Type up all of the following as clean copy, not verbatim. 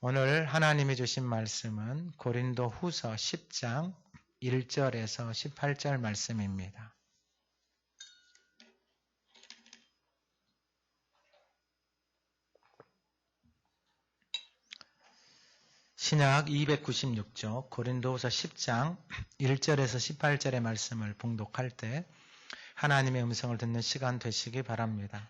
오늘 하나님이 주신 말씀은 고린도 후서 10장 1절에서 18절 말씀입니다. 신약 296쪽 고린도후서 10장 1절에서 18절의 말씀을 봉독할 때 하나님의 음성을 듣는 시간 되시기 바랍니다.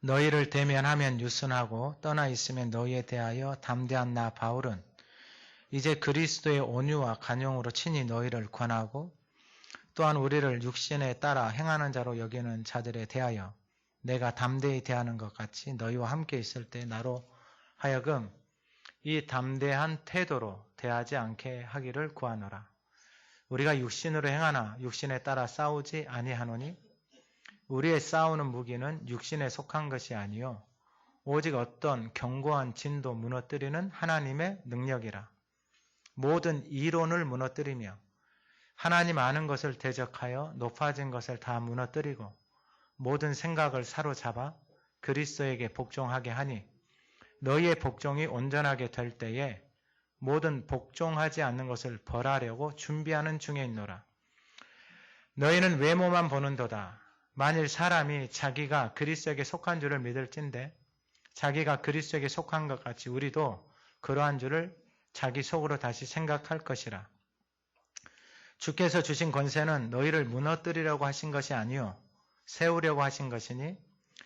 너희를 대면하면 유순하고 떠나 있으면 너희에 대하여 담대한 나 바울은 이제 그리스도의 온유와 간용으로 친히 너희를 권하고 또한 우리를 육신에 따라 행하는 자로 여기는 자들에 대하여 내가 담대히 대하는 것 같이 너희와 함께 있을 때 나로 하여금 이 담대한 태도로 대하지 않게 하기를 구하노라. 우리가 육신으로 행하나 육신에 따라 싸우지 아니하노니 우리의 싸우는 무기는 육신에 속한 것이 아니요 오직 어떤 견고한 진도 무너뜨리는 하나님의 능력이라. 모든 이론을 무너뜨리며 하나님 아는 것을 대적하여 높아진 것을 다 무너뜨리고 모든 생각을 사로잡아 그리스도에게 복종하게 하니 너희의 복종이 온전하게 될 때에 모든 복종하지 않는 것을 벌하려고 준비하는 중에 있노라. 너희는 외모만 보는도다. 만일 사람이 자기가 그리스도에게 속한 줄을 믿을진대 자기가 그리스도에게 속한 것 같이 우리도 그러한 줄을 자기 속으로 다시 생각할 것이라. 주께서 주신 권세는 너희를 무너뜨리려고 하신 것이 아니요 세우려고 하신 것이니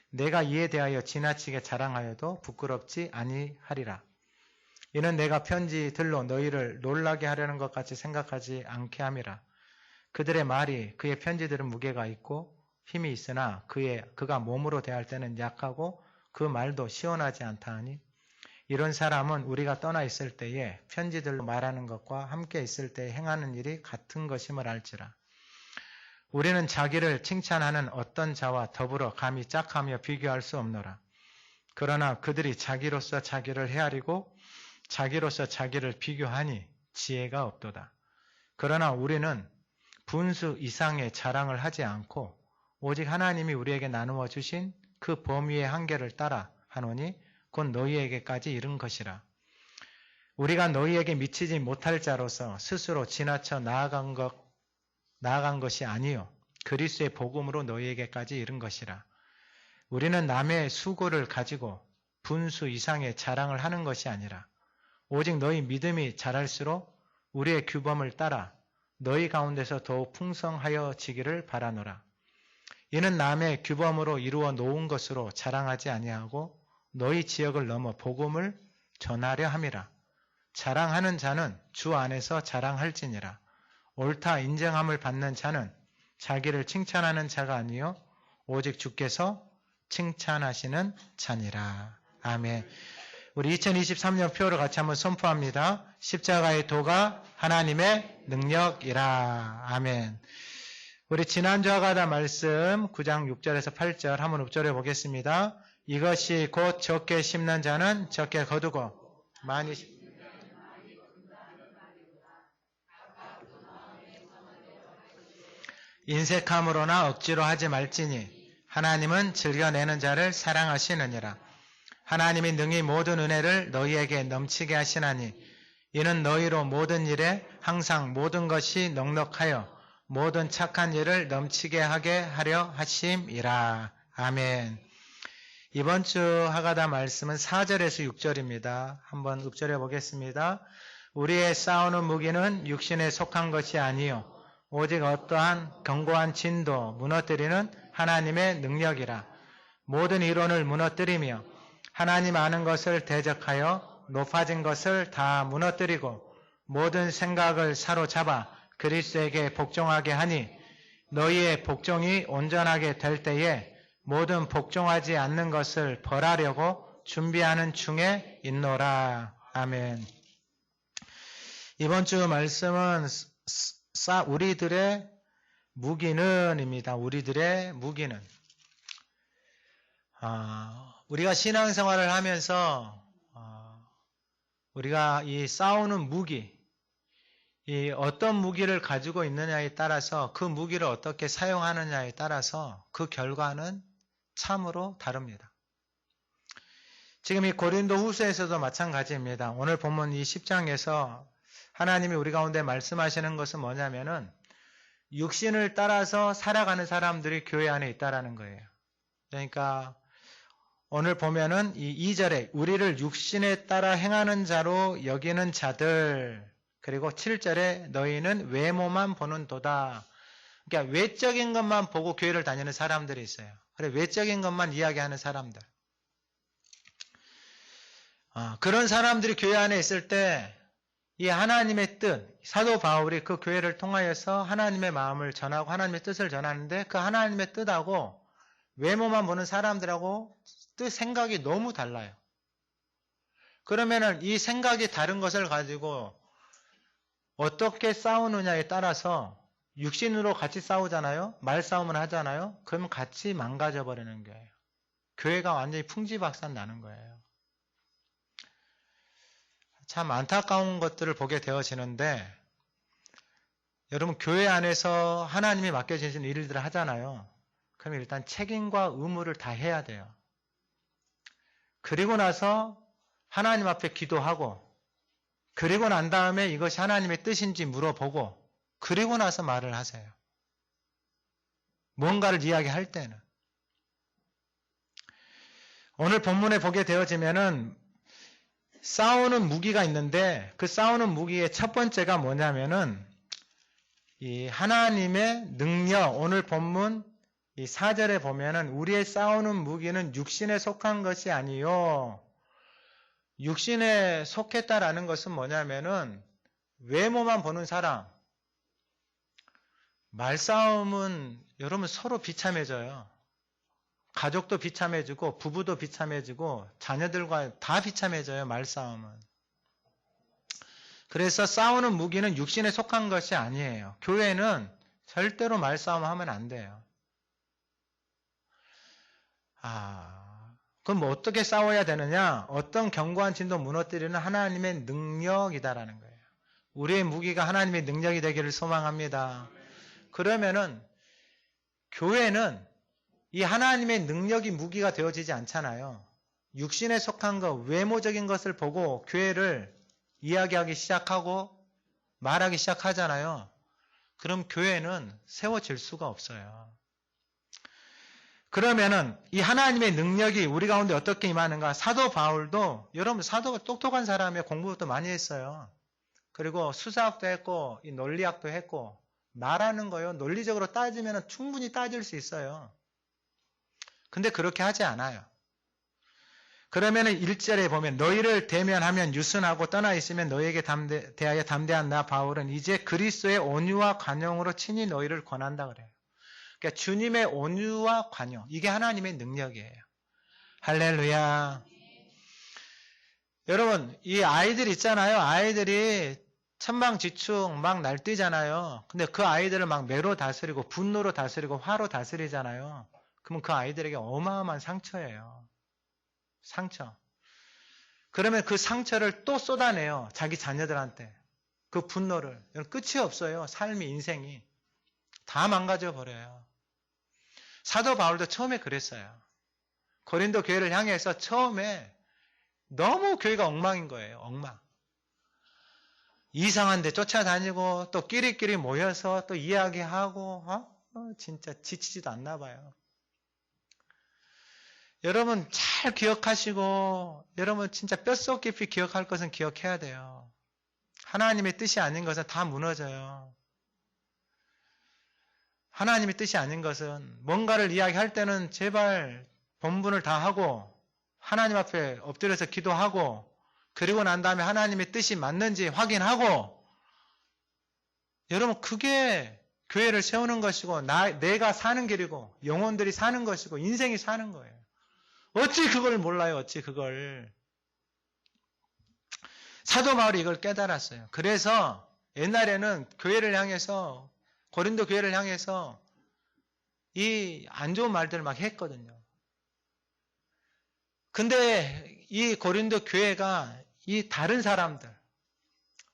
내가 이에 대하여 지나치게 자랑하여도 부끄럽지 아니하리라. 이는 내가 편지들로 너희를 놀라게 하려는 것 같이 생각하지 않게 함이라. 그들의 말이 그의 편지들은 무게가 있고 힘이 있으나 그가 몸으로 대할 때는 약하고 그 말도 시원하지 않다 하니 이런 사람은 우리가 떠나 있을 때에 편지들로 말하는 것과 함께 있을 때 행하는 일이 같은 것임을 알지라. 우리는 자기를 칭찬하는 어떤 자와 더불어 감히 짝하며 비교할 수 없노라. 그러나 그들이 자기로서 자기를 헤아리고 자기로서 자기를 비교하니 지혜가 없도다. 그러나 우리는 분수 이상의 자랑을 하지 않고 오직 하나님이 우리에게 나누어 주신 그 범위의 한계를 따라 하노니 곧 너희에게까지 이른 것이라. 우리가 너희에게 미치지 못할 자로서 스스로 지나쳐 나아간 것이 아니요 그리스도의 복음으로 너희에게까지 이른 것이라. 우리는 남의 수고를 가지고 분수 이상의 자랑을 하는 것이 아니라 오직 너희 믿음이 자랄수록 우리의 규범을 따라 너희 가운데서 더욱 풍성하여지기를 바라노라. 이는 남의 규범으로 이루어 놓은 것으로 자랑하지 아니하고 너희 지역을 넘어 복음을 전하려 함이라. 자랑하는 자는 주 안에서 자랑할지니라. 옳다 인정함을 받는 자는 자기를 칭찬하는 자가 아니요 오직 주께서 칭찬하시는 자니라. 아멘. 우리 2023년 표를 같이 한번 선포합니다. 십자가의 도가 하나님의 능력이라. 아멘. 우리 지난주와 같은 말씀 9장 6절에서 8절 한번 읊조려 보겠습니다. 이것이 곧 적게 심는 자는 적게 거두고 많이 인색함으로나 억지로 하지 말지니 하나님은 즐겨내는 자를 사랑하시느니라. 하나님이 능히 모든 은혜를 너희에게 넘치게 하시나니 이는 너희로 모든 일에 항상 모든 것이 넉넉하여 모든 착한 일을 넘치게 하게 하려 하심이라. 아멘. 이번 주 하가다 말씀은 4절에서 6절입니다. 한번 읊조려 보겠습니다. 우리의 싸우는 무기는 육신에 속한 것이 아니요 오직 어떠한 견고한 진도 무너뜨리는 하나님의 능력이라. 모든 이론을 무너뜨리며 하나님 아는 것을 대적하여 높아진 것을 다 무너뜨리고 모든 생각을 사로잡아 그리스도에게 복종하게 하니 너희의 복종이 온전하게 될 때에 모든 복종하지 않는 것을 벌하려고 준비하는 중에 있노라. 아멘. 이번 주 말씀은 우리들의 무기는입니다. 우리들의 무기는. 우리가 신앙생활을 하면서 우리가 이 싸우는 무기, 이 어떤 무기를 가지고 있느냐에 따라서 그 무기를 어떻게 사용하느냐에 따라서 그 결과는 참으로 다릅니다. 지금 이 고린도 후서에서도 마찬가지입니다. 오늘 본문 이 10장에서 하나님이 우리 가운데 말씀하시는 것은 뭐냐면은 육신을 따라서 살아가는 사람들이 교회 안에 있다라는 거예요. 그러니까 오늘 보면은 이 2절에 우리를 육신에 따라 행하는 자로 여기는 자들, 그리고 7절에 너희는 외모만 보는 도다. 그러니까 외적인 것만 보고 교회를 다니는 사람들이 있어요. 그래, 외적인 것만 이야기하는 사람들. 그런 사람들이 교회 안에 있을 때 이 하나님의 뜻, 사도 바울이 그 교회를 통하여서 하나님의 마음을 전하고 하나님의 뜻을 전하는데 그 하나님의 뜻하고 외모만 보는 사람들하고 뜻, 생각이 너무 달라요. 그러면은 이 생각이 다른 것을 가지고 어떻게 싸우느냐에 따라서 육신으로 같이 싸우잖아요. 말싸움을 하잖아요. 그러면 같이 망가져 버리는 거예요. 교회가 완전히 풍지박산 나는 거예요. 참 안타까운 것들을 보게 되어지는데 여러분 교회 안에서 하나님이 맡겨주신 일들을 하잖아요. 그럼 일단 책임과 의무를 다 해야 돼요. 그리고 나서 하나님 앞에 기도하고 그리고 난 다음에 이것이 하나님의 뜻인지 물어보고 그리고 나서 말을 하세요. 뭔가를 이야기할 때는. 오늘 본문에 보게 되어지면은 싸우는 무기가 있는데 그 싸우는 무기의 첫 번째가 뭐냐면은 이 하나님의 능력, 오늘 본문 이 4절에 보면은 우리의 싸우는 무기는 육신에 속한 것이 아니요. 육신에 속했다라는 것은 뭐냐면은 외모만 보는 사람. 말싸움은 여러분 서로 비참해져요. 가족도 비참해지고 부부도 비참해지고 자녀들과 다 비참해져요. 말싸움은. 그래서 싸우는 무기는 육신에 속한 것이 아니에요. 교회는 절대로 말싸움 하면 안 돼요. 그럼 뭐 어떻게 싸워야 되느냐? 어떤 견고한 진도 무너뜨리는 하나님의 능력이다라는 거예요. 우리의 무기가 하나님의 능력이 되기를 소망합니다. 그러면은 교회는 이 하나님의 능력이 무기가 되어지지 않잖아요. 육신에 속한 것, 외모적인 것을 보고 교회를 이야기하기 시작하고 말하기 시작하잖아요. 그럼 교회는 세워질 수가 없어요. 그러면은 이 하나님의 능력이 우리 가운데 어떻게 임하는가? 사도 바울도, 여러분 사도가 똑똑한 사람이에요. 공부도 많이 했어요. 그리고 수사학도 했고 이 논리학도 했고 말하는 거요. 논리적으로 따지면 충분히 따질 수 있어요. 근데 그렇게 하지 않아요. 그러면은 1절에 보면 너희를 대면하면 유순하고 떠나 있으면 너희에게 대하여 담대한 나 바울은 이제 그리스도의 온유와 관용으로 친히 너희를 권한다 그래요. 그러니까 주님의 온유와 관용, 이게 하나님의 능력이에요. 할렐루야. 여러분 이 아이들 있잖아요. 아이들이 천방지축 막 날뛰잖아요. 근데 그 아이들을 막 매로 다스리고 분노로 다스리고 화로 다스리잖아요. 그러면 그 아이들에게 어마어마한 상처예요. 상처. 그러면 그 상처를 또 쏟아내요. 자기 자녀들한테. 그 분노를. 끝이 없어요. 삶이, 인생이. 다 망가져 버려요. 사도 바울도 처음에 그랬어요. 고린도 교회를 향해서 처음에 너무 교회가 엉망인 거예요. 엉망. 이상한 데 쫓아다니고 또 끼리끼리 모여서 또 이야기하고 진짜 지치지도 않나 봐요. 여러분 잘 기억하시고 여러분 진짜 뼛속 깊이 기억할 것은 기억해야 돼요. 하나님의 뜻이 아닌 것은 다 무너져요. 하나님의 뜻이 아닌 것은 뭔가를 이야기할 때는 제발 본분을 다 하고 하나님 앞에 엎드려서 기도하고 그리고 난 다음에 하나님의 뜻이 맞는지 확인하고 여러분 그게 교회를 세우는 것이고 내가 사는 길이고 영혼들이 사는 것이고 인생이 사는 거예요. 어찌 그걸 몰라요. 어찌 그걸. 사도 바울이 이걸 깨달았어요. 그래서 옛날에는 교회를 향해서 고린도 교회를 향해서 이 안 좋은 말들을 막 했거든요. 근데 이 고린도 교회가 이 다른 사람들,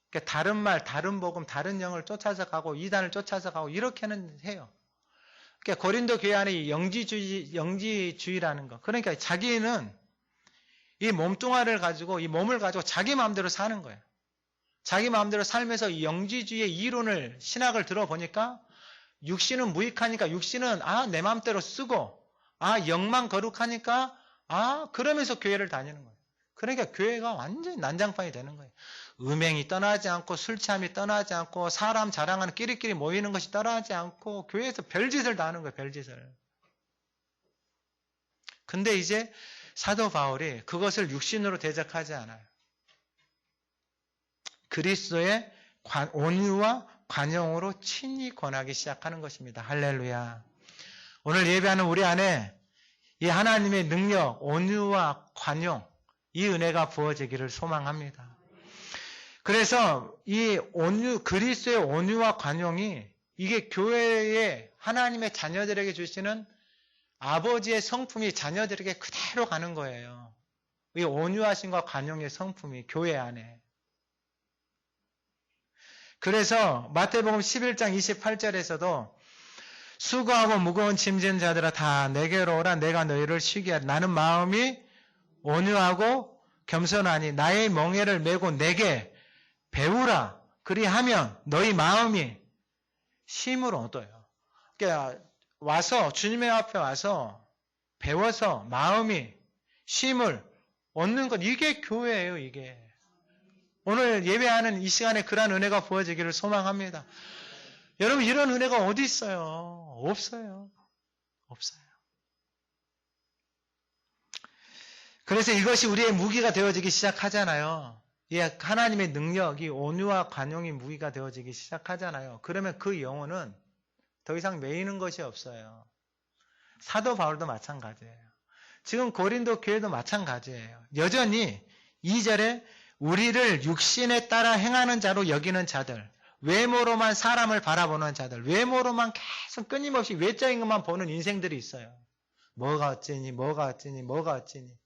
그러니까 다른 말, 다른 복음, 다른 영을 쫓아서 가고 이단을 쫓아서 가고 이렇게는 해요. 그러니까 고린도 교회 안에 영지주의라는 거. 그러니까 자기는 이 몸뚱아리를 가지고, 이 몸을 가지고 자기 마음대로 사는 거예요. 자기 마음대로 살면서 이 영지주의의 이론을, 신학을 들어보니까 육신은 무익하니까 육신은 내 마음대로 쓰고, 영만 거룩하니까 그러면서 교회를 다니는 거예요. 그러니까 교회가 완전히 난장판이 되는 거예요. 음행이 떠나지 않고, 술 취함이 떠나지 않고, 사람 자랑하는 끼리끼리 모이는 것이 떠나지 않고, 교회에서 별짓을 다 하는 거예요. 별짓을. 근데 이제 사도 바울이 그것을 육신으로 대적하지 않아요. 그리스도의 온유와 관용으로 친히 권하기 시작하는 것입니다. 할렐루야. 오늘 예배하는 우리 안에 이 하나님의 능력, 온유와 관용, 이 은혜가 부어지기를 소망합니다. 그래서 이 그리스도의 온유와 관용이 이게 교회의 하나님의 자녀들에게 주시는 아버지의 성품이 자녀들에게 그대로 가는 거예요. 이 온유하심과 관용의 성품이 교회 안에. 그래서 마태복음 11장 28절에서도 수고하고 무거운 짐진 자들아 다 내게로 오라. 내가 너희를 쉬게 하리. 나는 마음이 온유하고 겸손하니 나의 멍에를 메고 내게 배우라. 그리하면 너희 마음이 쉼을 얻어요. 그러니까 와서, 주님의 앞에 와서 배워서 마음이 쉼을 얻는 것, 이게 교회예요. 이게 오늘 예배하는 이 시간에 그러한 은혜가 부어지기를 소망합니다. 여러분, 이런 은혜가 어디 있어요? 없어요. 없어요. 그래서 이것이 우리의 무기가 되어지기 시작하잖아요. 하나님의 능력이 온유와 관용이 무기가 되어지기 시작하잖아요. 그러면 그 영혼은 더 이상 매이는 것이 없어요. 사도 바울도 마찬가지예요. 지금 고린도 교회도 마찬가지예요. 여전히 2절에 우리를 육신에 따라 행하는 자로 여기는 자들, 외모로만 사람을 바라보는 자들, 외모로만 계속 끊임없이 외적인 것만 보는 인생들이 있어요. 뭐가 어찌니, 뭐가 어찌니, 뭐가 어찌니.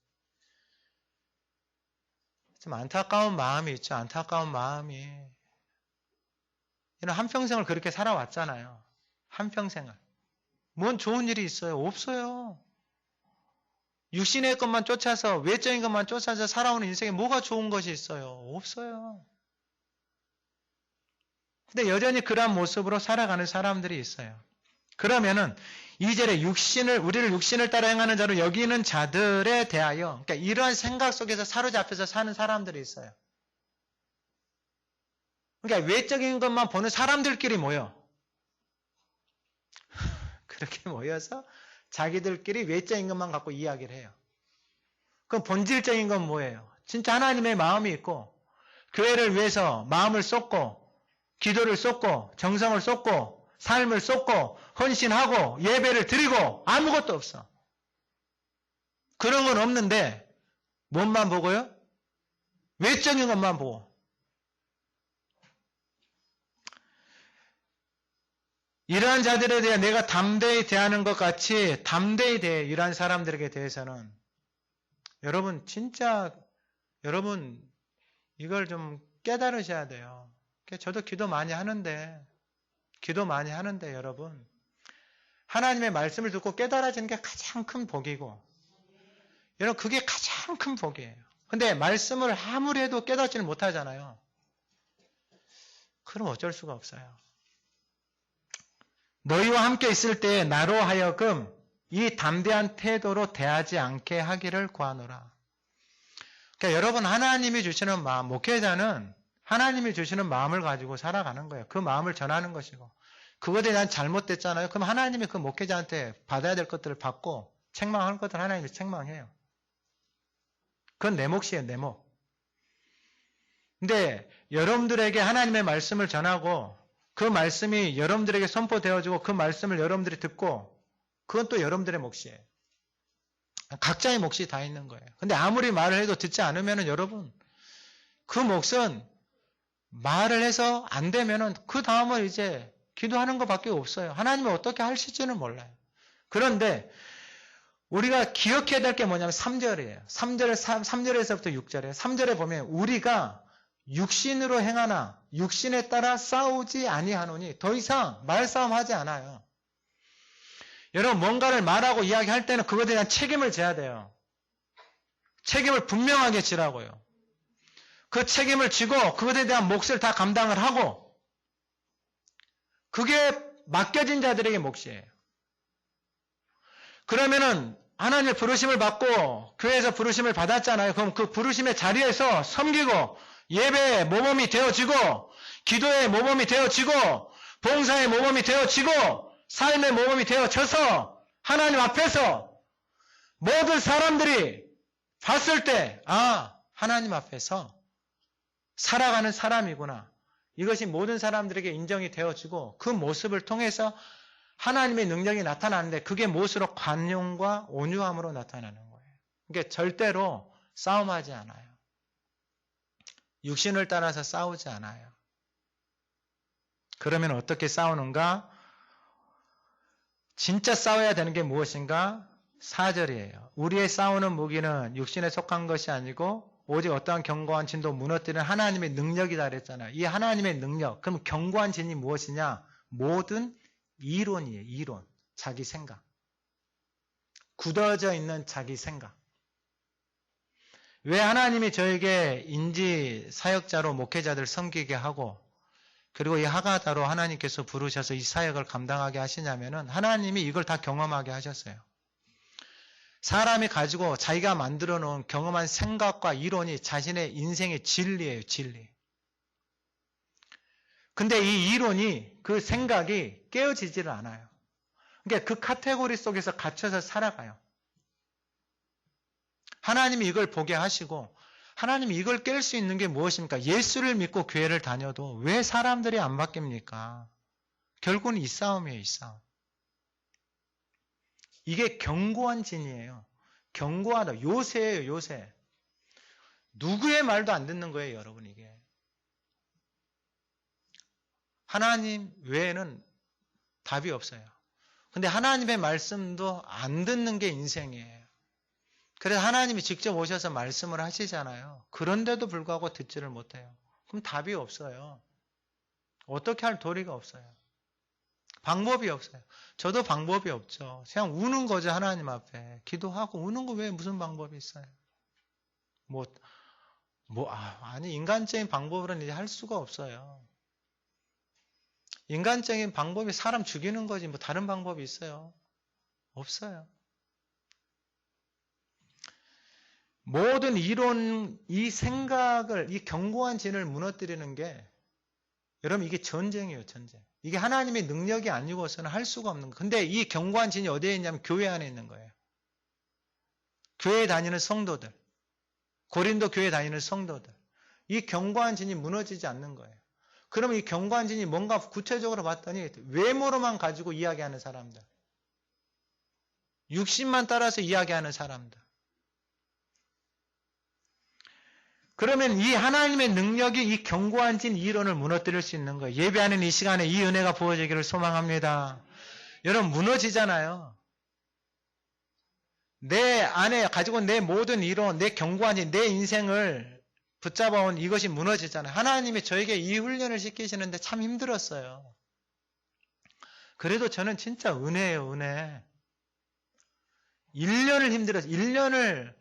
좀 안타까운 마음이 있죠. 안타까운 마음이. 이런 한평생을 그렇게 살아왔잖아요. 한평생을. 뭔 좋은 일이 있어요? 없어요. 육신의 것만 쫓아서, 외적인 것만 쫓아서 살아오는 인생에 뭐가 좋은 것이 있어요? 없어요. 근데 여전히 그러한 모습으로 살아가는 사람들이 있어요. 그러면은 2절에 우리를 육신을 따라 행하는 자로 여기는 자들에 대하여, 그러니까 이러한 생각 속에서 사로잡혀서 사는 사람들이 있어요. 그러니까 외적인 것만 보는 사람들끼리 모여. 그렇게 모여서 자기들끼리 외적인 것만 갖고 이야기를 해요. 그럼 본질적인 건 뭐예요? 진짜 하나님의 마음이 있고, 교회를 위해서 마음을 쏟고, 기도를 쏟고, 정성을 쏟고, 삶을 쏟고, 헌신하고, 예배를 드리고, 아무것도 없어. 그런 건 없는데, 뭔만 보고요? 외적인 것만 보고. 이러한 자들에 대해 내가 담대히 대하는 것 같이 담대히 대해 이러한 사람들에게 대해서는 여러분 진짜 여러분 이걸 좀 깨달으셔야 돼요. 저도 기도 많이 하는데 여러분 하나님의 말씀을 듣고 깨달아지는 게 가장 큰 복이고 여러분 그게 가장 큰 복이에요. 근데 말씀을 아무리 해도 깨닫지는 못하잖아요. 그럼 어쩔 수가 없어요. 너희와 함께 있을 때 나로 하여금 이 담대한 태도로 대하지 않게 하기를 구하노라. 그러니까 여러분 하나님이 주시는 마음, 목회자는 하나님이 주시는 마음을 가지고 살아가는 거예요. 그 마음을 전하는 것이고 그것에 대한 잘못됐잖아요. 그럼 하나님이 그 목회자한테 받아야 될 것들을 받고 책망할 것들을 하나님이 책망해요. 그건 내 몫이에요. 내 몫. 근데 여러분들에게 하나님의 말씀을 전하고 그 말씀이 여러분들에게 선포되어지고 그 말씀을 여러분들이 듣고 그건 또 여러분들의 몫이에요. 각자의 몫이 다 있는 거예요. 근데 아무리 말을 해도 듣지 않으면 여러분 그 몫은 말을 해서 안 되면은 그 다음은 이제 기도하는 것밖에 없어요. 하나님이 어떻게 하실지는 몰라요. 그런데 우리가 기억해야 될 게 뭐냐면 3절이에요. 3절에서부터 6절이에요. 3절에 보면 우리가 육신으로 행하나 육신에 따라 싸우지 아니하노니 더 이상 말싸움하지 않아요. 여러분 뭔가를 말하고 이야기할 때는 그것에 대한 책임을 져야 돼요. 책임을 분명하게 지라고요. 그 책임을 지고 그것에 대한 몫을 다 감당을 하고 그게 맡겨진 자들에게 몫이에요. 그러면은 하나님의 부르심을 받고 교회에서 부르심을 받았잖아요. 그럼 그 부르심의 자리에서 섬기고 예배의 모범이 되어지고 기도의 모범이 되어지고 봉사의 모범이 되어지고 삶의 모범이 되어져서 하나님 앞에서 모든 사람들이 봤을 때 하나님 앞에서 살아가는 사람이구나. 이것이 모든 사람들에게 인정이 되어지고 그 모습을 통해서 하나님의 능력이 나타나는데 그게 무엇으로 관용과 온유함으로 나타나는 거예요. 그러니까 절대로 싸움하지 않아요. 육신을 따라서 싸우지 않아요. 그러면 어떻게 싸우는가? 진짜 싸워야 되는 게 무엇인가? 4절이에요. 우리의 싸우는 무기는 육신에 속한 것이 아니고 오직 어떠한 견고한 진도 무너뜨리는 하나님의 능력이다 그랬잖아요. 이 하나님의 능력, 그럼 견고한 진이 무엇이냐? 모든 이론이에요. 이론. 자기 생각. 굳어져 있는 자기 생각. 왜 하나님이 저에게 인지 사역자로 목회자들 섬기게 하고 그리고 이 하가다로 하나님께서 부르셔서 이 사역을 감당하게 하시냐면은 하나님이 이걸 다 경험하게 하셨어요. 사람이 가지고 자기가 만들어 놓은 경험한 생각과 이론이 자신의 인생의 진리예요. 진리. 근데 이 이론이 그 생각이 깨어지지를 않아요. 그러니까 그 카테고리 속에서 갇혀서 살아가요. 하나님이 이걸 보게 하시고 하나님이 이걸 깰 수 있는 게 무엇입니까? 예수를 믿고 교회를 다녀도 왜 사람들이 안 바뀝니까? 결국은 이 싸움이에요. 이 싸움. 이게 견고한 진이에요. 견고하다. 요새예요. 요새. 누구의 말도 안 듣는 거예요. 여러분 이게. 하나님 외에는 답이 없어요. 근데 하나님의 말씀도 안 듣는 게 인생이에요. 그래서 하나님이 직접 오셔서 말씀을 하시잖아요. 그런데도 불구하고 듣지를 못해요. 그럼 답이 없어요. 어떻게 할 도리가 없어요. 방법이 없어요. 저도 방법이 없죠. 그냥 우는 거죠. 하나님 앞에. 기도하고 우는 거 왜 무슨 방법이 있어요. 아니 인간적인 방법으로는 이제 할 수가 없어요. 인간적인 방법이 사람 죽이는 거지 뭐 다른 방법이 있어요? 없어요. 모든 이론, 이 생각을, 이 견고한 진을 무너뜨리는 게 여러분 이게 전쟁이에요. 전쟁. 이게 하나님의 능력이 아니고서는 할 수가 없는 거예요. 근데 이 견고한 진이 어디에 있냐면 교회 안에 있는 거예요. 교회에 다니는 성도들. 고린도 교회 다니는 성도들. 이 견고한 진이 무너지지 않는 거예요. 그러면 이 견고한 진이 뭔가 구체적으로 봤더니 외모로만 가지고 이야기하는 사람들. 육신만 따라서 이야기하는 사람들. 그러면 이 하나님의 능력이 이 견고한 진 이론을 무너뜨릴 수 있는 거예요. 예배하는 이 시간에 이 은혜가 부어지기를 소망합니다. 여러분 무너지잖아요. 내 안에 가지고 내 모든 이론, 내 견고한 진, 내 인생을 붙잡아온 이것이 무너지잖아요. 하나님이 저에게 이 훈련을 시키시는데 참 힘들었어요. 그래도 저는 진짜 은혜예요. 은혜. 1년을 힘들었어요. 1년을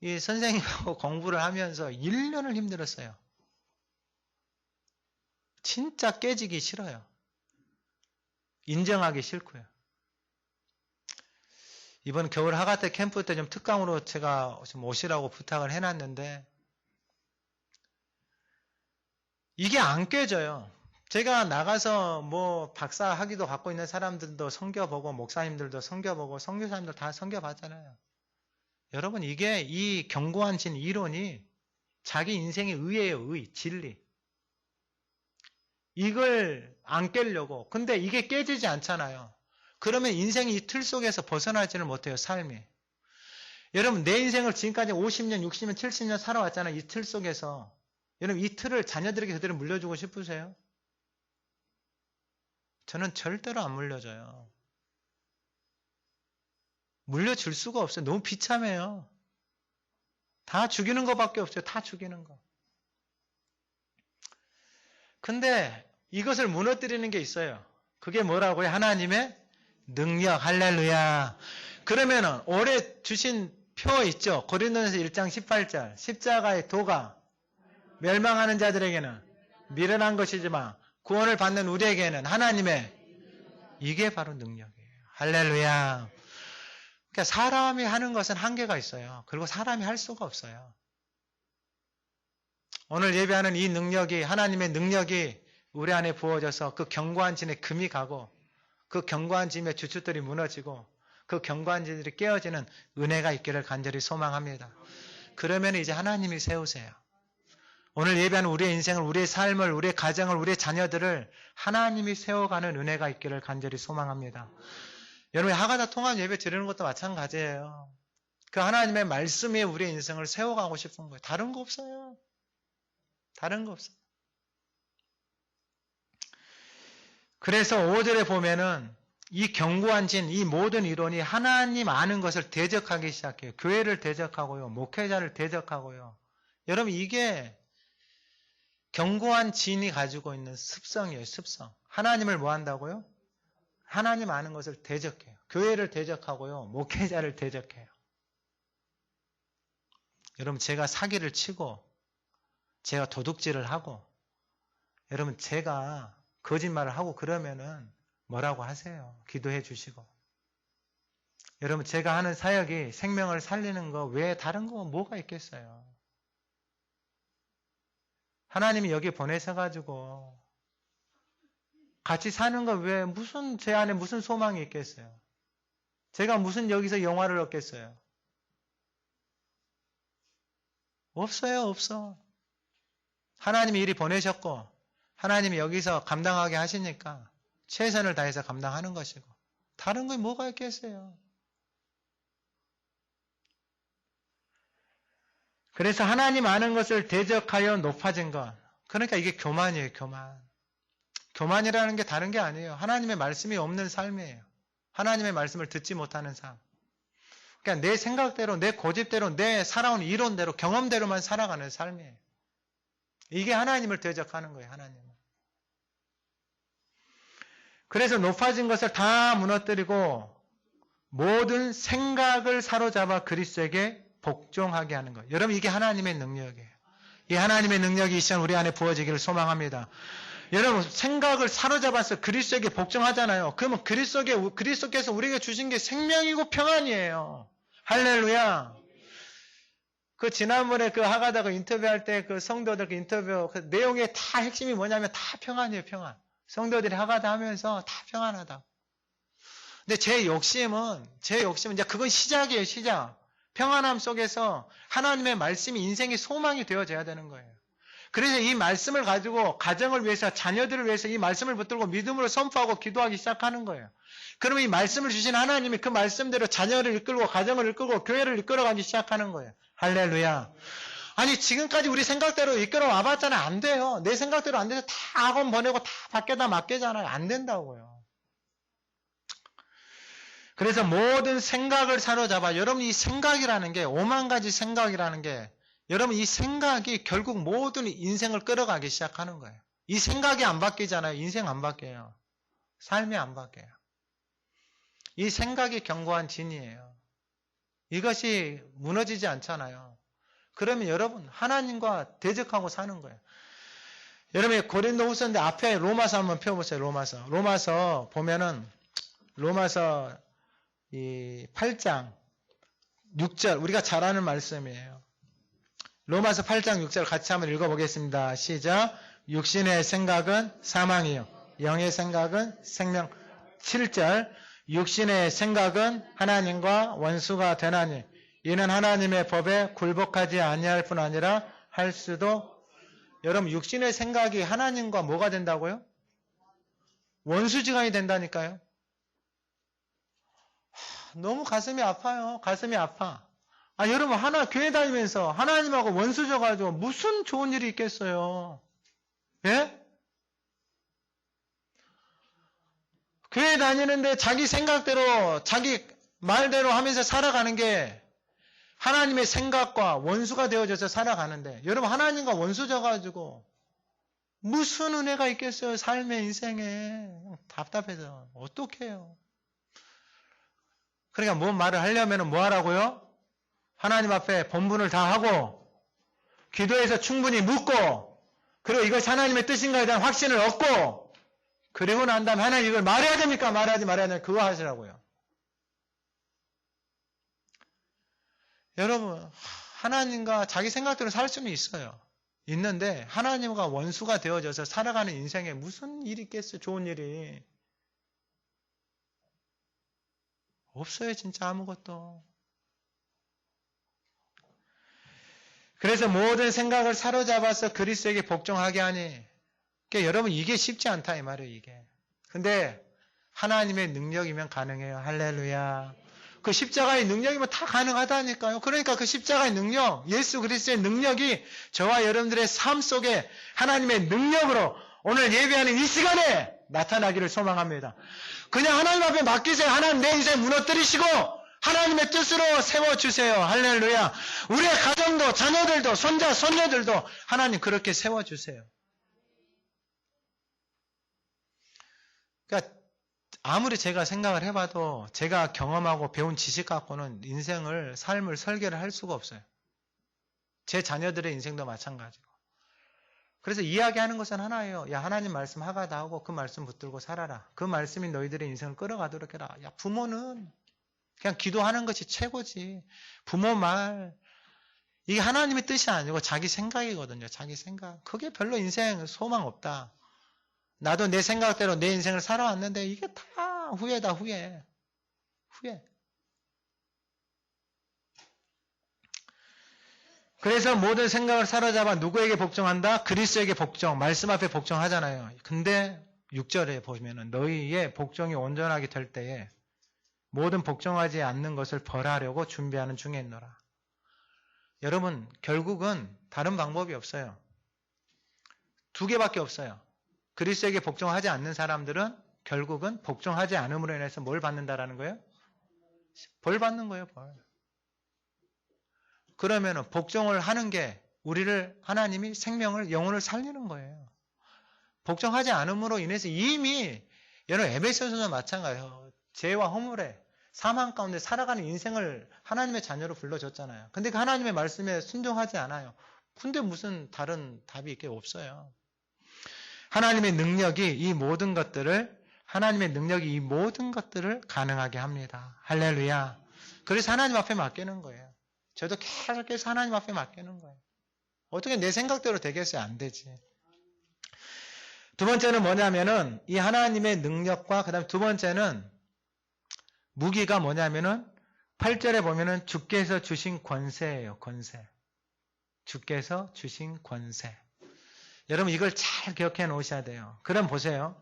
이 선생님하고 공부를 하면서 1년을 힘들었어요. 진짜 깨지기 싫어요. 인정하기 싫고요. 이번 겨울 하가테 캠프 때 좀 특강으로 제가 좀 오시라고 부탁을 해놨는데 이게 안 깨져요. 제가 나가서 뭐 박사 학위도 갖고 있는 사람들도 섬겨보고 목사님들도 섬겨보고 선교사님들 다 섬겨봤잖아요. 여러분 이게 이 견고한 진 이론이 자기 인생의 의예요. 의, 진리. 이걸 안 깨려고. 근데 이게 깨지지 않잖아요. 그러면 인생이 이 틀 속에서 벗어나지를 못해요. 삶이. 여러분 내 인생을 지금까지 50년, 60년, 70년 살아왔잖아요. 이 틀 속에서. 여러분 이 틀을 자녀들에게 그대로 물려주고 싶으세요? 저는 절대로 안 물려줘요. 물려줄 수가 없어요. 너무 비참해요. 다 죽이는 것밖에 없어요. 다 죽이는 거. 근데 이것을 무너뜨리는 게 있어요. 그게 뭐라고요? 하나님의 능력. 할렐루야. 그러면은 올해 주신 표 있죠? 고린도전서 1장 18절. 십자가의 도가 멸망하는 자들에게는 미련한 것이지만 구원을 받는 우리에게는 하나님의 이게 바로 능력이에요. 할렐루야. 그러니까 사람이 하는 것은 한계가 있어요. 그리고 사람이 할 수가 없어요. 오늘 예배하는 이 능력이 하나님의 능력이 우리 안에 부어져서 그 견고한 진에 금이 가고 그 견고한 짐의 주춧돌이 무너지고 그 견고한 진들이 깨어지는 은혜가 있기를 간절히 소망합니다. 그러면 이제 하나님이 세우세요. 오늘 예배하는 우리의 인생을, 우리의 삶을, 우리의 가정을, 우리의 자녀들을 하나님이 세워가는 은혜가 있기를 간절히 소망합니다. 여러분 하가다 통합 예배 드리는 것도 마찬가지예요. 그 하나님의 말씀이 우리의 인생을 세워가고 싶은 거예요. 다른 거 없어요. 다른 거 없어요. 그래서 5절에 보면은 이 견고한 진, 이 모든 이론이 하나님 아는 것을 대적하기 시작해요. 교회를 대적하고요. 목회자를 대적하고요. 여러분 이게 견고한 진이 가지고 있는 습성이에요. 습성. 하나님을 뭐 한다고요? 하나님 아는 것을 대적해요. 교회를 대적하고요. 목회자를 대적해요. 여러분 제가 사기를 치고 제가 도둑질을 하고 여러분 제가 거짓말을 하고 그러면은 뭐라고 하세요? 기도해 주시고. 여러분 제가 하는 사역이 생명을 살리는 거 외에 다른 거 뭐가 있겠어요? 하나님이 여기 보내셔가지고 같이 사는 거 왜 무슨 제 안에 무슨 소망이 있겠어요? 제가 무슨 여기서 영화를 얻겠어요? 없어요. 없어. 하나님이 이리 보내셨고 하나님이 여기서 감당하게 하시니까 최선을 다해서 감당하는 것이고 다른 게 뭐가 있겠어요? 그래서 하나님 아는 것을 대적하여 높아진 것. 그러니까 이게 교만이에요. 교만. 교만이라는 게 다른 게 아니에요. 하나님의 말씀이 없는 삶이에요. 하나님의 말씀을 듣지 못하는 삶. 그러니까 내 생각대로, 내 고집대로, 내 살아온 이론대로, 경험대로만 살아가는 삶이에요. 이게 하나님을 대적하는 거예요. 하나님을. 그래서 높아진 것을 다 무너뜨리고 모든 생각을 사로잡아 그리스도에게 복종하게 하는 거예요. 여러분 이게 하나님의 능력이에요. 이 하나님의 능력이 이 시간 우리 안에 부어지기를 소망합니다. 여러분 생각을 사로잡아서 그리스도에게 복종하잖아요. 그러면 그리스도께서 우리에게 주신 게 생명이고 평안이에요. 할렐루야. 그 지난번에 그 하가다 그 인터뷰할 때 그 성도들 그 인터뷰 그 내용의 다 핵심이 뭐냐면 다 평안이에요. 평안. 성도들이 하가다 하면서 다 평안하다. 근데 제 욕심은 이제 그건 시작이에요. 시작. 평안함 속에서 하나님의 말씀이 인생의 소망이 되어져야 되는 거예요. 그래서 이 말씀을 가지고 가정을 위해서 자녀들을 위해서 이 말씀을 붙들고 믿음으로 선포하고 기도하기 시작하는 거예요. 그러면 이 말씀을 주신 하나님이 그 말씀대로 자녀를 이끌고 가정을 이끌고 교회를 이끌어가기 시작하는 거예요. 할렐루야. 아니 지금까지 우리 생각대로 이끌어 와봤잖아요. 안 돼요. 내 생각대로 안 돼서 다 학원 보내고 다 밖에다 맡기잖아요. 안 된다고요. 그래서 모든 생각을 사로잡아. 여러분 이 생각이라는 게 5만 가지 생각이라는 게 여러분 이 생각이 결국 모든 인생을 끌어가기 시작하는 거예요. 이 생각이 안 바뀌잖아요. 인생 안 바뀌어요. 삶이 안 바뀌어요. 이 생각이 견고한 진이에요. 이것이 무너지지 않잖아요. 그러면 여러분 하나님과 대적하고 사는 거예요. 여러분 고린도후서인데 앞에 로마서 한번 펴보세요. 로마서 보면은 로마서 이 8장 6절 우리가 잘 아는 말씀이에요. 로마서 8장 6절 같이 한번 읽어보겠습니다. 시작. 육신의 생각은 사망이요 영의 생각은 생명. 7절 육신의 생각은 하나님과 원수가 되나니 이는 하나님의 법에 굴복하지 아니할 뿐 아니라 할 수도. 여러분 육신의 생각이 하나님과 뭐가 된다고요? 원수지간이 된다니까요. 너무 가슴이 아파요. 가슴이 아파. 여러분 교회 다니면서 하나님하고 원수져가지고 무슨 좋은 일이 있겠어요? 예? 교회 다니는데 자기 생각대로 자기 말대로 하면서 살아가는 게 하나님의 생각과 원수가 되어져서 살아가는데 여러분 하나님과 원수져가지고 무슨 은혜가 있겠어요? 삶의 인생에. 답답해서 어떡해요? 그러니까 뭔 말을 하려면 뭐 하라고요? 하나님 앞에 본분을 다 하고 기도해서 충분히 묻고 그리고 이것이 하나님의 뜻인가에 대한 확신을 얻고 그리고 난 다음에 하나님 이걸 말해야 됩니까? 말해야 됩니까? 그거 하시라고요. 여러분 하나님과 자기 생각대로 살 수는 있어요. 있는데 하나님과 원수가 되어져서 살아가는 인생에 무슨 일이 있겠어요? 좋은 일이. 없어요. 진짜 아무것도. 그래서 모든 생각을 사로잡아서 그리스도에게 복종하게 하니 그러니까 여러분 이게 쉽지 않다 이 말이에요. 이게. 근데 하나님의 능력이면 가능해요. 할렐루야. 그 십자가의 능력이면 다 가능하다니까요. 그러니까 그 십자가의 능력, 예수 그리스도의 능력이 저와 여러분들의 삶 속에 하나님의 능력으로 오늘 예배하는 이 시간에 나타나기를 소망합니다. 그냥 하나님 앞에 맡기세요. 하나님 내 인생 무너뜨리시고 하나님의 뜻으로 세워주세요. 할렐루야. 우리의 가정도 자녀들도 손자 손녀들도 하나님 그렇게 세워주세요. 그러니까 아무리 제가 생각을 해봐도 제가 경험하고 배운 지식 갖고는 인생을 삶을 설계를 할 수가 없어요. 제 자녀들의 인생도 마찬가지고. 그래서 이야기하는 것은 하나예요. 야 하나님 말씀 하가다 하고 그 말씀 붙들고 살아라. 그 말씀이 너희들의 인생을 끌어가도록 해라. 야 부모는 그냥 기도하는 것이 최고지. 부모 말 이게 하나님의 뜻이 아니고 자기 생각이거든요. 자기 생각. 그게 별로 인생 소망 없다. 나도 내 생각대로 내 인생을 살아왔는데 이게 다 후회다 후회. 후회. 그래서 모든 생각을 사로잡아 누구에게 복종한다? 그리스도에게 복종. 말씀 앞에 복종하잖아요. 근데 6절에 보시면은 너희의 복종이 온전하게 될 때에 모든 복종하지 않는 것을 벌하려고 준비하는 중에 있노라. 여러분 결국은 다른 방법이 없어요. 두 개밖에 없어요. 그리스도에게 복종하지 않는 사람들은 결국은 복종하지 않음으로 인해서 뭘 받는다라는 거예요? 벌 받는 거예요. 벌. 그러면은 복종을 하는 게 우리를 하나님이 생명을 영혼을 살리는 거예요. 복종하지 않음으로 인해서 이미 여러분 에베소서도 마찬가지예요. 죄와 허물에 사망 가운데 살아가는 인생을 하나님의 자녀로 불러줬잖아요. 근데 그 하나님의 말씀에 순종하지 않아요. 근데 무슨 다른 답이 있게 없어요. 하나님의 능력이 이 모든 것들을 가능하게 합니다. 할렐루야. 그래서 하나님 앞에 맡기는 거예요. 저도 계속해서 하나님 앞에 맡기는 거예요. 어떻게 내 생각대로 되겠어요? 안 되지. 두 번째는 뭐냐면은 이 하나님의 능력과 그 다음에 두 번째는 무기가 뭐냐면은 8절에 보면은 주께서 주신 권세예요. 권세. 주께서 주신 권세. 여러분 이걸 잘 기억해 놓으셔야 돼요. 그럼 보세요.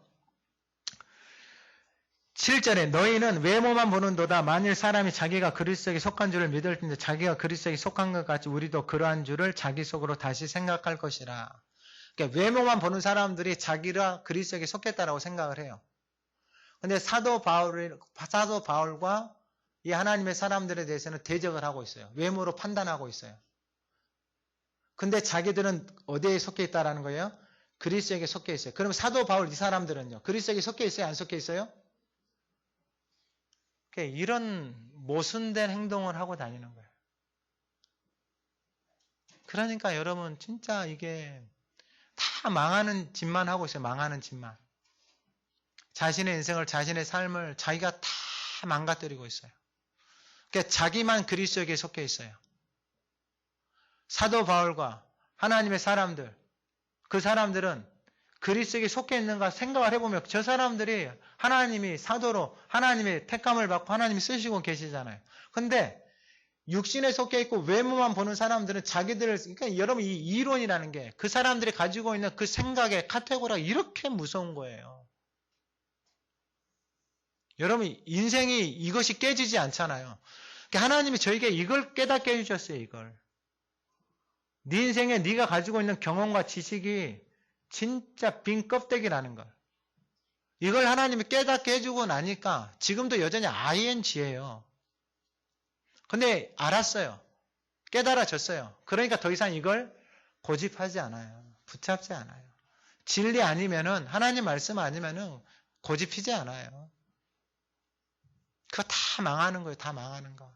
7절에 너희는 외모만 보는도다. 만일 사람이 자기가 그리스도에게 속한 줄을 믿을 텐데 자기가 그리스도에게 속한 것 같이 우리도 그러한 줄을 자기 속으로 다시 생각할 것이라. 그러니까 외모만 보는 사람들이 자기가 그리스도에게 속했다라고 생각을 해요. 근데 사도 바울과 이 하나님의 사람들에 대해서는 대적을 하고 있어요. 외모로 판단하고 있어요. 근데 자기들은 어디에 속해 있다라는 거예요? 그리스도에게 속해 있어요. 그럼 사도 바울 이 사람들은요? 그리스도에게 속해 있어요? 안 속해 있어요? 이런 모순된 행동을 하고 다니는 거예요. 그러니까 여러분 진짜 이게 다 망하는 짓만 하고 있어요. 망하는 짓만. 자신의 인생을 자신의 삶을 자기가 다 망가뜨리고 있어요. 그러니까 자기만 그리스도에게 속해 있어요. 사도 바울과 하나님의 사람들, 그 사람들은 그리스도에게 속해 있는가 생각을 해보면 저 사람들이 하나님이 사도로 하나님의 택감을 받고 하나님이 쓰시고 계시잖아요. 근데 육신에 속해 있고 외모만 보는 사람들은 자기들을, 그러니까 여러분 이 이론이라는 게 그 사람들이 가지고 있는 그 생각의 카테고리가 이렇게 무서운 거예요. 여러분 인생이 이것이 깨지지 않잖아요. 그러니까 하나님이 저에게 이걸 깨닫게 해주셨어요. 이걸. 네 인생에 네가 가지고 있는 경험과 지식이 진짜 빈 껍데기라는 걸. 이걸 하나님이 깨닫게 해주고 나니까 지금도 여전히 ING예요. 근데 알았어요. 깨달아졌어요. 그러니까 더 이상 이걸 고집하지 않아요. 붙잡지 않아요. 진리 아니면은 하나님 말씀 아니면은 고집히지 않아요. 그거 다 망하는 거예요. 다 망하는 거.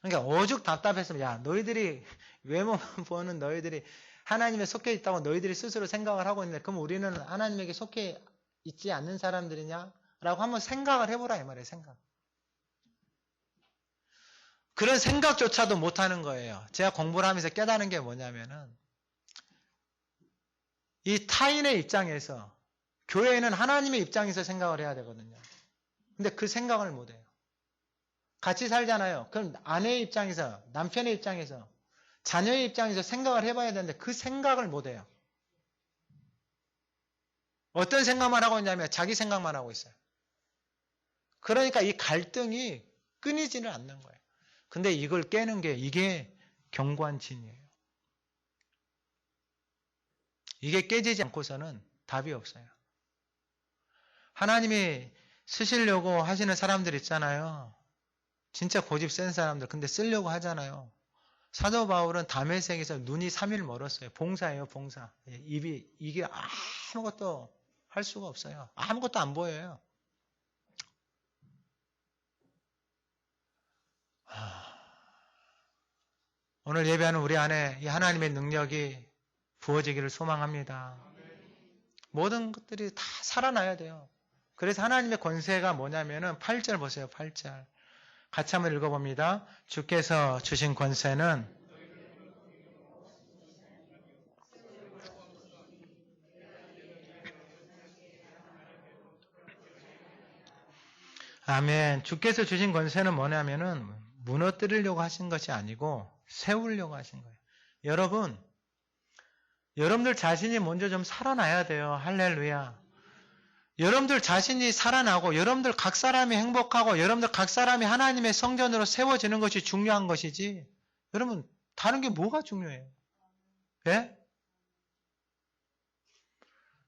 그러니까 오죽 답답했으면, 야, 너희들이, 외모 보는 너희들이 하나님에 속해 있다고 너희들이 스스로 생각을 하고 있는데, 그럼 우리는 하나님에게 속해 있지 않는 사람들이냐? 라고 한번 생각을 해보라, 이 말이에요, 생각. 그런 생각조차도 못하는 거예요. 제가 공부를 하면서 깨달은 게 뭐냐면은, 이 타인의 입장에서, 교회는 하나님의 입장에서 생각을 해야 되거든요. 근데 그 생각을 못해요. 같이 살잖아요. 그럼 아내의 입장에서, 남편의 입장에서, 자녀의 입장에서 생각을 해봐야 되는데 그 생각을 못해요. 어떤 생각만 하고 있냐면 자기 생각만 하고 있어요. 그러니까 이 갈등이 끊이지는 않는 거예요. 근데 이걸 깨는 게 이게 견고한 진이에요. 이게 깨지지 않고서는 답이 없어요. 하나님이 쓰시려고 하시는 사람들 있잖아요. 진짜 고집 센 사람들. 근데 쓰려고 하잖아요. 사도 바울은 다메섹에서 눈이 3일 멀었어요. 봉사예요, 봉사. 이게 아무것도 할 수가 없어요. 아무것도 안 보여요. 오늘 예배하는 우리 안에 이 하나님의 능력이 부어지기를 소망합니다. 모든 것들이 다 살아나야 돼요. 그래서 하나님의 권세가 뭐냐면은 8절 보세요. 8절. 같이 한번 읽어봅니다. 주께서 주신 권세는 아멘. 주께서 주신 권세는 뭐냐면은 무너뜨리려고 하신 것이 아니고 세우려고 하신 거예요. 여러분들 자신이 먼저 좀 살아나야 돼요. 할렐루야. 여러분들 자신이 살아나고 여러분들 각 사람이 행복하고 여러분들 각 사람이 하나님의 성전으로 세워지는 것이 중요한 것이지, 여러분 다른 게 뭐가 중요해요? 예?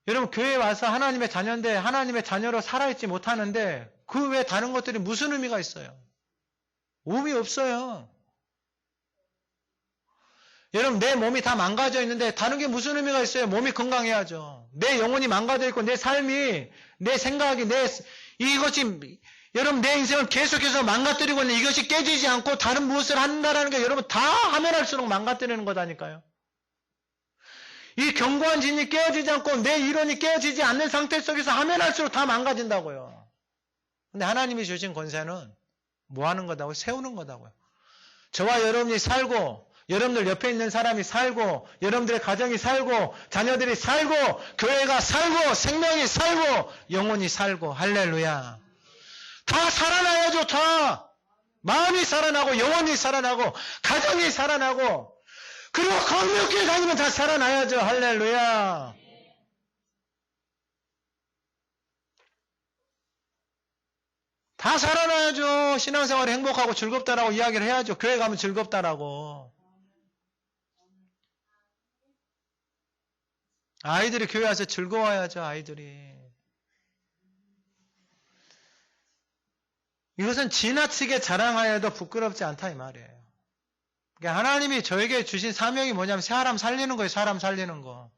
여러분 교회에 와서 하나님의 자녀인데 하나님의 자녀로 살아있지 못하는데 그 외에 다른 것들이 무슨 의미가 있어요? 의미 없어요. 여러분 내 몸이 다 망가져 있는데 다른 게 무슨 의미가 있어요? 몸이 건강해야죠. 내 영혼이 망가져 있고 내 삶이, 내 생각이, 이것이 여러분 내 인생을 계속해서 망가뜨리고 있는 이것이 깨지지 않고 다른 무엇을 한다라는 게 여러분 다 하면 할수록 망가뜨리는 거다니까요. 이 견고한 진이 깨어지지 않고 내 이론이 깨어지지 않는 상태 속에서 하면 할수록 다 망가진다고요. 근데 하나님이 주신 권세는 뭐 하는 거다고요? 세우는 거다고요. 저와 여러분이 살고 여러분들 옆에 있는 사람이 살고 여러분들의 가정이 살고 자녀들이 살고 교회가 살고 생명이 살고 영혼이 살고 할렐루야. 다 살아나야죠. 다. 마음이 살아나고 영혼이 살아나고 가정이 살아나고 그리고 건명교회 다니면 다 살아나야죠. 할렐루야. 다 살아나야죠. 신앙생활이 행복하고 즐겁다라고 이야기를 해야죠. 교회 가면 즐겁다라고. 아이들이 교회 와서 즐거워야죠. 아이들이. 이것은 지나치게 자랑하여도 부끄럽지 않다 이 말이에요. 그러니까 하나님이 저에게 주신 사명이 뭐냐면 사람 살리는 거예요. 사람 살리는 거.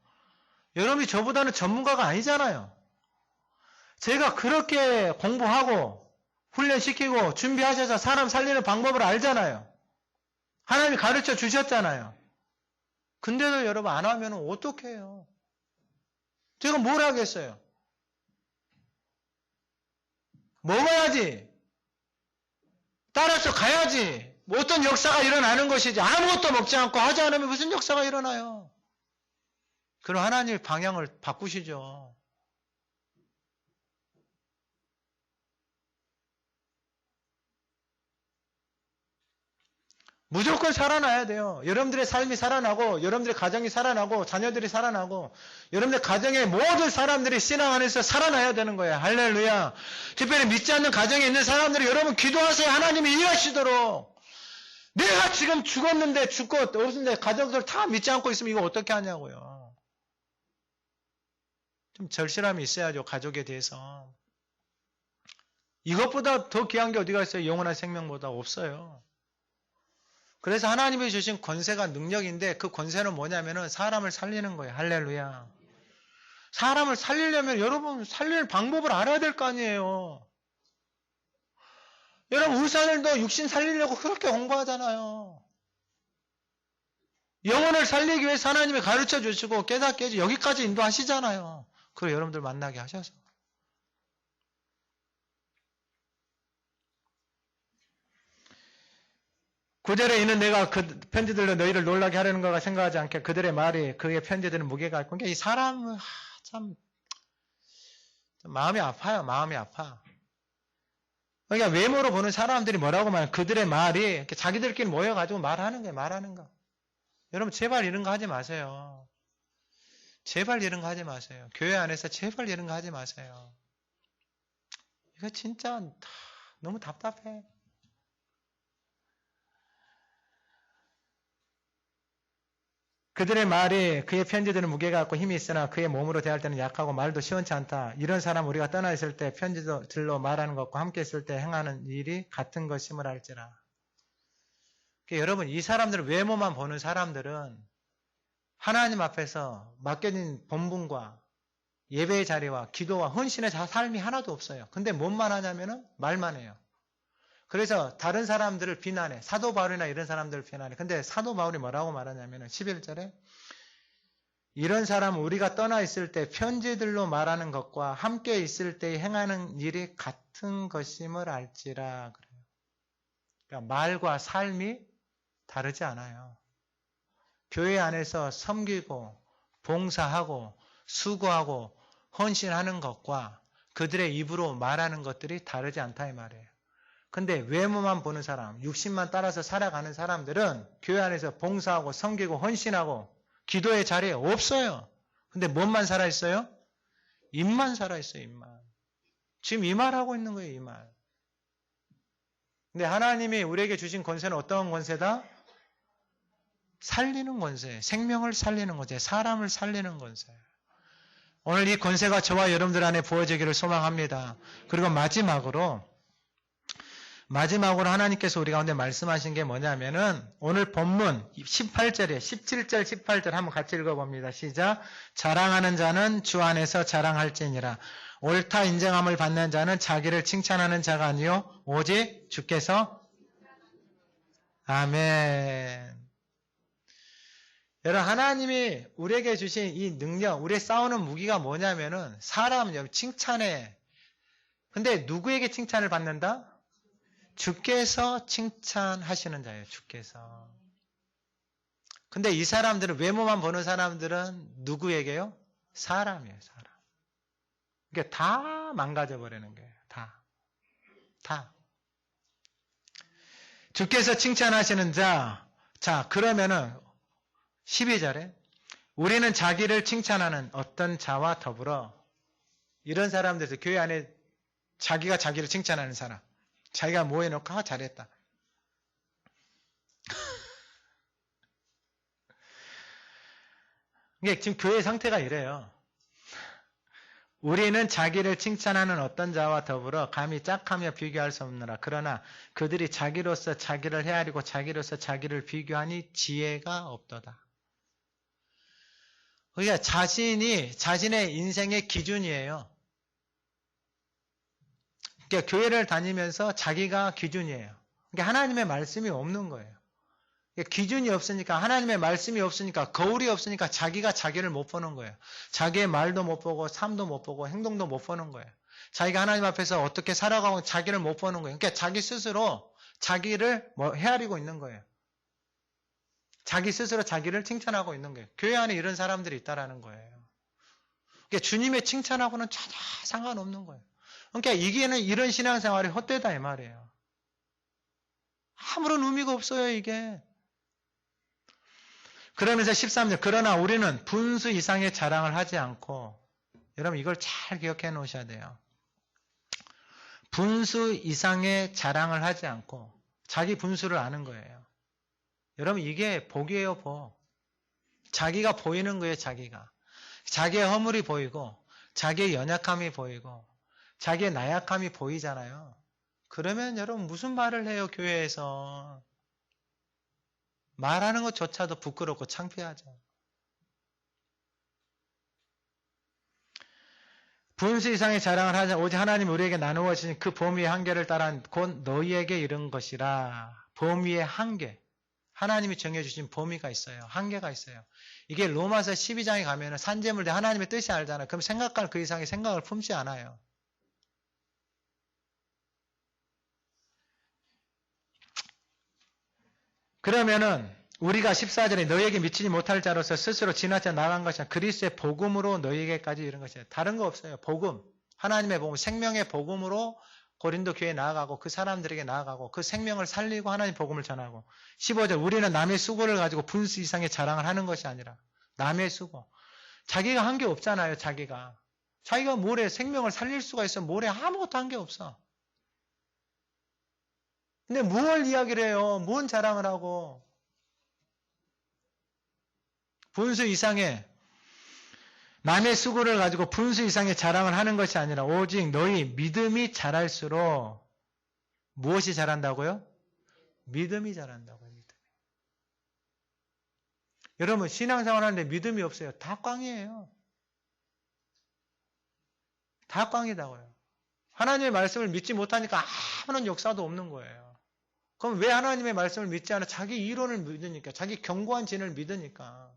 여러분이 저보다는 전문가가 아니잖아요. 제가 그렇게 공부하고 훈련시키고 준비하셔서 사람 살리는 방법을 알잖아요. 하나님이 가르쳐 주셨잖아요. 근데도 여러분 안 하면 어떡해요? 제가 뭘 하겠어요? 먹어야지. 따라서 가야지. 뭐 어떤 역사가 일어나는 것이지. 아무것도 먹지 않고 하지 않으면 무슨 역사가 일어나요? 그럼 하나님의 방향을 바꾸시죠. 무조건 살아나야 돼요. 여러분들의 삶이 살아나고 여러분들의 가정이 살아나고 자녀들이 살아나고 여러분들 가정의 모든 사람들이 신앙 안에서 살아나야 되는 거예요. 할렐루야. 특별히 믿지 않는 가정에 있는 사람들이 여러분 기도하세요. 하나님이 일하시도록. 내가 지금 죽었는데 죽고 없는데 가족들 다 믿지 않고 있으면 이거 어떻게 하냐고요. 좀 절실함이 있어야죠. 가족에 대해서. 이것보다 더 귀한 게 어디가 있어요? 영원한 생명보다 없어요. 그래서 하나님이 주신 권세가 능력인데 그 권세는 뭐냐면은 사람을 살리는 거예요. 할렐루야. 사람을 살리려면 여러분 살릴 방법을 알아야 될 거 아니에요. 여러분 의사들도 육신 살리려고 그렇게 공부하잖아요. 영혼을 살리기 위해서 하나님이 가르쳐 주시고 깨닫게 해주고 여기까지 인도하시잖아요. 그리고 여러분들 만나게 하셔서. 구절에 있는 내가 그 편지들로 너희를 놀라게 하려는 거가 생각하지 않게 그들의 말이 그의 편지들은 무게가 있고 그러니까 이 사람은 참 마음이 아파요. 마음이 아파. 그러니까 외모로 보는 사람들이 뭐라고 말하면 그들의 말이 자기들끼리 모여가지고 말하는 거예요. 말하는 거. 여러분 제발 이런 거 하지 마세요. 제발 이런 거 하지 마세요. 교회 안에서 제발 이런 거 하지 마세요. 이거 진짜 너무 답답해. 그들의 말이 그의 편지들은 무게가 있고 힘이 있으나 그의 몸으로 대할 때는 약하고 말도 시원치 않다. 이런 사람 우리가 떠나 있을 때 편지들로 말하는 것과 함께 있을 때 행하는 일이 같은 것임을 알지라. 그러니까 여러분 이 사람들 외모만 보는 사람들은 하나님 앞에서 맡겨진 본분과 예배의 자리와 기도와 헌신의 삶이 하나도 없어요. 근데 뭔만 하냐면은 말만 해요. 그래서 다른 사람들을 비난해. 사도 바울이나 이런 사람들을 비난해. 근데 사도 바울이 뭐라고 말하냐면은 11절에 이런 사람은 우리가 떠나 있을 때 편지들로 말하는 것과 함께 있을 때 행하는 일이 같은 것임을 알지라 그래요. 그러니까 말과 삶이 다르지 않아요. 교회 안에서 섬기고 봉사하고 수고하고 헌신하는 것과 그들의 입으로 말하는 것들이 다르지 않다 이 말이에요. 근데 외모만 보는 사람, 육신만 따라서 살아가는 사람들은 교회 안에서 봉사하고 섬기고 헌신하고 기도의 자리에 없어요. 근데 뭔만 살아있어요? 입만 살아있어요. 입만. 지금 이 말하고 있는 거예요. 이 말. 근데 하나님이 우리에게 주신 권세는 어떤 권세다? 살리는 권세. 생명을 살리는 권세. 사람을 살리는 권세. 오늘 이 권세가 저와 여러분들 안에 부어지기를 소망합니다. 그리고 마지막으로 하나님께서 우리 가운데 말씀하신 게 뭐냐면은 오늘 본문 18절에 17절 18절 한번 같이 읽어봅니다. 시작. 자랑하는 자는 주 안에서 자랑할지니라. 옳다 인정함을 받는 자는 자기를 칭찬하는 자가 아니요 오직 주께서. 아멘. 여러분 하나님이 우리에게 주신 이 능력, 우리의 싸우는 무기가 뭐냐면은 사람 칭찬해. 근데 누구에게 칭찬을 받는다? 주께서 칭찬하시는 자예요. 주께서. 근데 이 사람들은 외모만 보는 사람들은 누구에게요? 사람이에요. 사람. 그러니까 다 망가져 버리는 거예요. 다. 주께서 칭찬하시는 자. 자, 그러면은 12절에 우리는 자기를 칭찬하는 어떤 자와 더불어 이런 사람들에서 교회 안에 자기가 자기를 칭찬하는 사람. 자기가 뭐 해놓고 잘했다. 이게 지금 교회 상태가 이래요. 우리는 자기를 칭찬하는 어떤 자와 더불어 감히 짝하며 비교할 수 없느라. 그러나 그들이 자기로서 자기를 헤아리고 자기로서 자기를 비교하니 지혜가 없도다. 그러니까 자신의 인생의 기준이에요. 그러니까 교회를 다니면서 자기가 기준이에요. 그러니까 하나님의 말씀이 없는 거예요. 그러니까 기준이 없으니까 하나님의 말씀이 없으니까 거울이 없으니까 자기가 자기를 못 보는 거예요. 자기의 말도 못 보고 삶도 못 보고 행동도 못 보는 거예요. 자기가 하나님 앞에서 어떻게 살아가고 자기를 못 보는 거예요. 그러니까 자기 스스로 자기를 헤아리고 있는 거예요. 자기 스스로 자기를 칭찬하고 있는 거예요. 교회 안에 이런 사람들이 있다라는 거예요. 그러니까 주님의 칭찬하고는 전혀 상관없는 거예요. 그러니까 이게는 이런 신앙생활이 헛되다 이 말이에요. 아무런 의미가 없어요 이게. 그러면서 13절 그러나 우리는 분수 이상의 자랑을 하지 않고 여러분 이걸 잘 기억해 놓으셔야 돼요. 분수 이상의 자랑을 하지 않고 자기 분수를 아는 거예요. 여러분 이게 복이에요 복. 자기가 보이는 거예요 자기가. 자기의 허물이 보이고 자기의 연약함이 보이고 자기의 나약함이 보이잖아요. 그러면 여러분 무슨 말을 해요 교회에서. 말하는 것조차도 부끄럽고 창피하죠. 분수 이상의 자랑을 하자 오직 하나님 우리에게 나누어 주신 그 범위의 한계를 따라 곧 너희에게 이른 것이라. 범위의 한계. 하나님이 정해주신 범위가 있어요. 한계가 있어요. 이게 로마서 12장에 가면은 산재물 대 하나님의 뜻이 알잖아요. 그럼 생각할 그 이상의 생각을 품지 않아요. 그러면은 우리가 14절에 너희에게 미치지 못할 자로서 스스로 지나쳐 나간 것이야. 그리스도의 복음으로 너희에게까지 이른 것이야. 다른 거 없어요. 복음. 하나님의 복음, 생명의 복음으로 고린도 교회에 나아가고 그 사람들에게 나아가고 그 생명을 살리고 하나님 복음을 전하고 15절 우리는 남의 수고를 가지고 분수 이상의 자랑을 하는 것이 아니라 남의 수고. 자기가 한 게 없잖아요. 자기가 뭐래 생명을 살릴 수가 있어. 뭐래 아무것도 한 게 없어. 근데 뭘 이야기를 해요? 뭔 자랑을 하고. 분수 이상의 남의 수고를 가지고 분수 이상의 자랑을 하는 것이 아니라 오직 너희 믿음이 자랄수록 무엇이 자란다고요? 믿음이 자란다고요. 믿음이. 여러분 신앙생활 하는데 믿음이 없어요. 다 꽝이에요. 다 꽝이다고요. 하나님의 말씀을 믿지 못하니까 아무런 역사도 없는 거예요. 그럼 왜 하나님의 말씀을 믿지 않아? 자기 이론을 믿으니까, 자기 견고한 진을 믿으니까.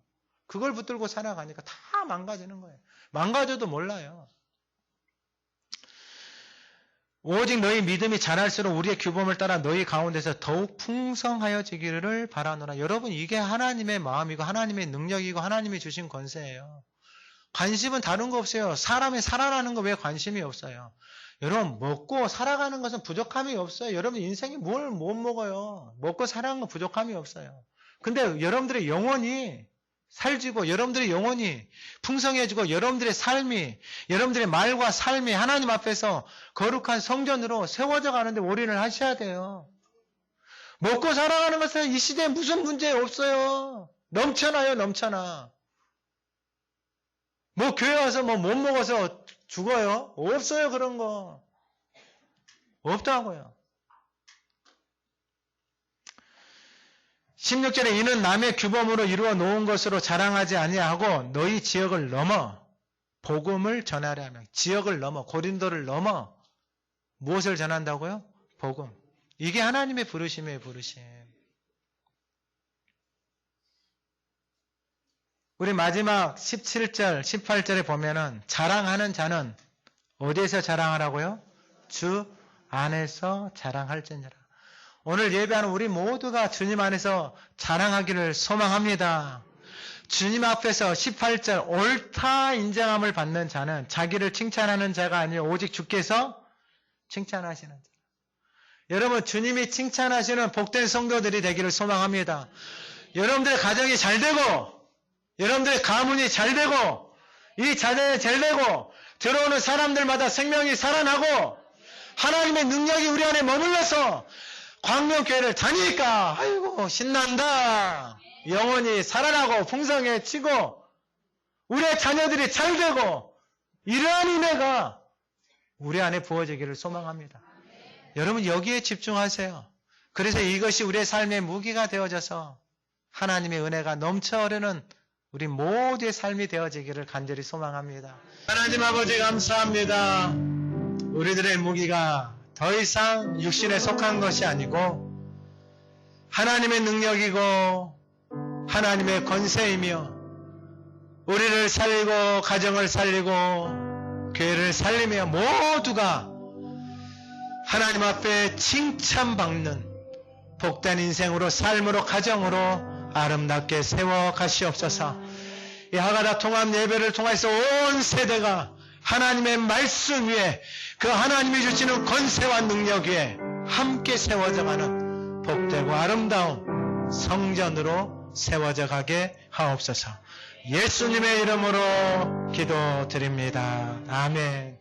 그걸 붙들고 살아가니까 다 망가지는 거예요. 망가져도 몰라요. 오직 너희 믿음이 자랄수록 우리의 규범을 따라 너희 가운데서 더욱 풍성하여지기를 바라노라. 여러분 이게 하나님의 마음이고 하나님의 능력이고 하나님이 주신 권세예요. 관심은 다른 거 없어요. 사람이 살아나는 거 왜 관심이 없어요? 여러분 먹고 살아가는 것은 부족함이 없어요. 여러분 인생이 뭘 못 먹어요. 먹고 살아가는 건 부족함이 없어요. 근데 여러분들의 영혼이 살지고 여러분들의 영혼이 풍성해지고 여러분들의 삶이 여러분들의 말과 삶이 하나님 앞에서 거룩한 성전으로 세워져 가는데 올인을 하셔야 돼요. 먹고 살아가는 것은 이 시대에 무슨 문제 없어요. 넘쳐나요. 넘쳐나. 뭐 교회 와서 뭐 못 먹어서 죽어요? 없어요. 그런 거. 없다고요. 16절에 이는 남의 규범으로 이루어 놓은 것으로 자랑하지 아니하고 너희 지역을 넘어 복음을 전하려 하며 지역을 넘어 고린도를 넘어 무엇을 전한다고요? 복음. 이게 하나님의 부르심이에요. 부르심. 우리 마지막 17절 18절에 보면은 자랑하는 자는 어디에서 자랑하라고요? 주 안에서 자랑할지니라. 오늘 예배하는 우리 모두가 주님 안에서 자랑하기를 소망합니다. 주님 앞에서 18절 옳다 인정함을 받는 자는 자기를 칭찬하는 자가 아니라 오직 주께서 칭찬하시는 자. 여러분 주님이 칭찬하시는 복된 성도들이 되기를 소망합니다. 여러분들의 가정이 잘 되고 여러분들의 가문이 잘 되고 이 자녀이 잘 되고 들어오는 사람들마다 생명이 살아나고 하나님의 능력이 우리 안에 머물러서 광명교회를 다니니까 아이고 신난다. 영혼이 살아나고 풍성해지고 우리의 자녀들이 잘 되고 이러한 은혜가 우리 안에 부어지기를 소망합니다. 여러분 여기에 집중하세요. 그래서 이것이 우리의 삶의 무기가 되어져서 하나님의 은혜가 넘쳐 흐르는 우리 모두의 삶이 되어지기를 간절히 소망합니다. 하나님 아버지 감사합니다. 우리들의 무기가 더 이상 육신에 속한 것이 아니고 하나님의 능력이고 하나님의 권세이며 우리를 살리고 가정을 살리고 교회를 살리며 모두가 하나님 앞에 칭찬받는 복된 인생으로 삶으로 가정으로 아름답게 세워 가시옵소서. 이 하가다 통합 예배를 통해서 온 세대가 하나님의 말씀 위에 그 하나님이 주시는 권세와 능력 위에 함께 세워져 가는 복되고 아름다운 성전으로 세워져 가게 하옵소서. 예수님의 이름으로 기도드립니다. 아멘.